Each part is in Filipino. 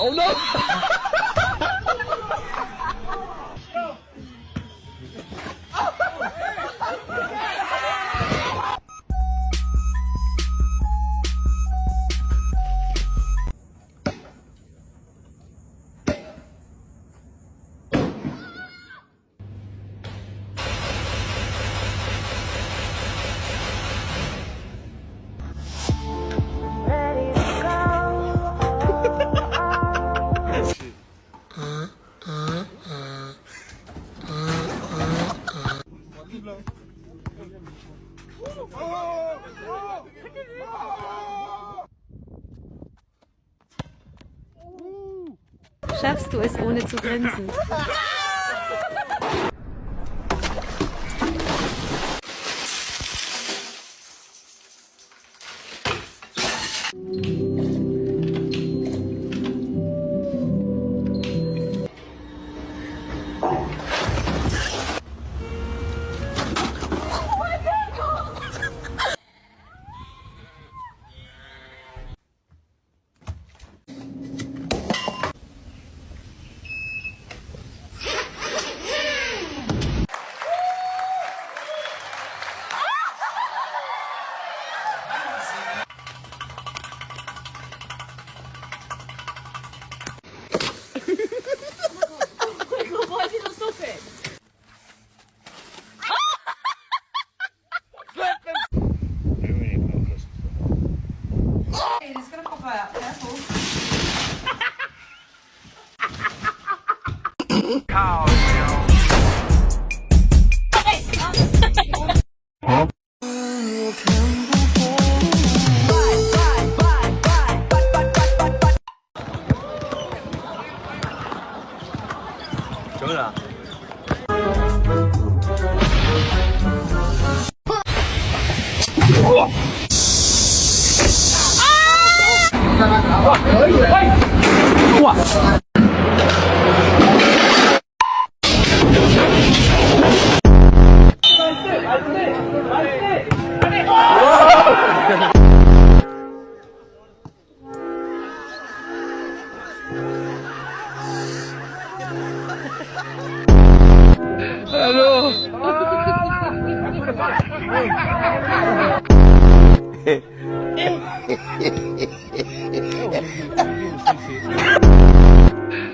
Oh no! Schaffst du es ohne zu grinsen?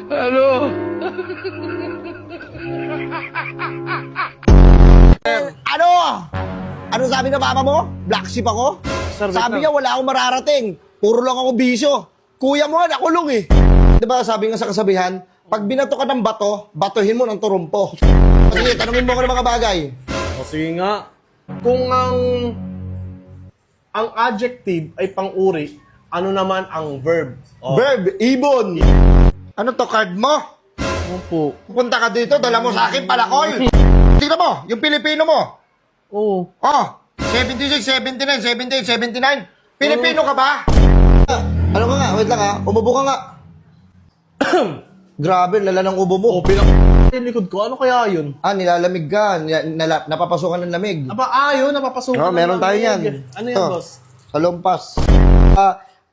Ano? Ano? Ano sabi ng mama mo? Black sheep ako? Sabi niya wala akong mararating. Puro lang ako bisyo. Kuya mo nga nakulong eh. Diba sabi nga sa kasabihan, pag binato ka ng bato, batuhin mo ng turumpo. Sige, tanungin mo ako ng mga bagay. O sige nga, kung ang adjective ay pang-uri, ano naman ang verb? O, Verb, ibon. Ano to, card mo? ano po? Pupunta ka dito, dala mo sa akin palakol. Tingnan mo, yung Pilipino mo. Oo. Oh, 76, 79, 78, 79. Pilipino ka ba? Ano ka nga? Wait lang ha. Umubo ka nga. Grabe, lala ng ubo mo. O, yung likod ko, ano kaya yun? Nilalamig ka. Napapasukan ng lamig. Aba, yun, napapasukan. Oh, meron tayo yan. Ano yan, Ito, boss? Salumpas.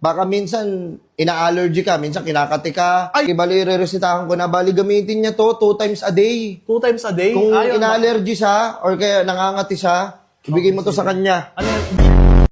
Baka minsan ina-allergy ka, minsan kinakati ka. Ay! Bali, re-resitahan ko na. Bali, gamitin niya to 2 times a day. 2 times a day? Kung Ayun, ina-allergy siya or kaya nangangati siya, ibigay mo to sa kanya. ano yan?